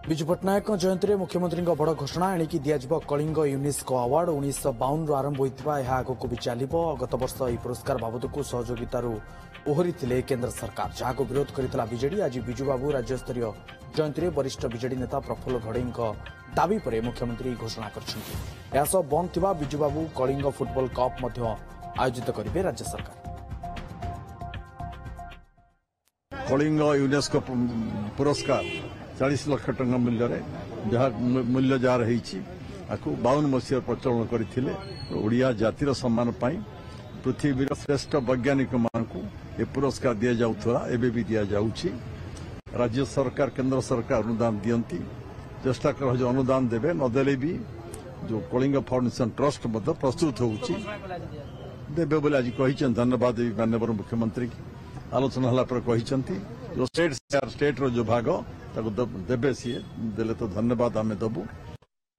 विजु पट्टनायक जयंती में मुख्यमंत्री बड़ घोषणा एणिकी दिज्व कलिंग यूनेस्को अवार्ड 1952 आरंभ होता आगक भी चलो। गत वर्ष यह पुरस्कार बाबद सहयोगितार ओहरी केन्द्र सरकार जहां विरोध करता बीजेडी। आज विजुबाबू राज्यस्तरीय जयंती में वरिष्ठ बीजेडी नेता प्रफुल्ल घड़ई दाबी पर मुख्यमंत्री घोषणा कर बंद थिबा विजुबाबू कलिंग फुटबॉल कप आयोजित करेंगे राज्य सरकार। कलिंग यूनेस्को पुरस्कार 40 लाख टंका मूल्य जार आपको 52 मसीह प्रचलन करते ओडिया जातिर सम्मान पृथ्वी श्रेष्ठ वैज्ञानिक मानू ये पुरस्कार दि जाऊला एवं भी दि जाऊँगी। राज्य सरकार केंद्र सरकार अनुदान दियंती चेष्टा कर जो अनुदान देवे नदेले भी जो कलिंग फाउंडेशन ट्रस्ट प्रस्तुत होउची देवे बोले आज कही। धन्यवाद माननीय मुख्यमंत्री की आलोचना हला पर कही जो स्टेट रो जो भाग देवे सी देले तो धन्यवाद आम दबू।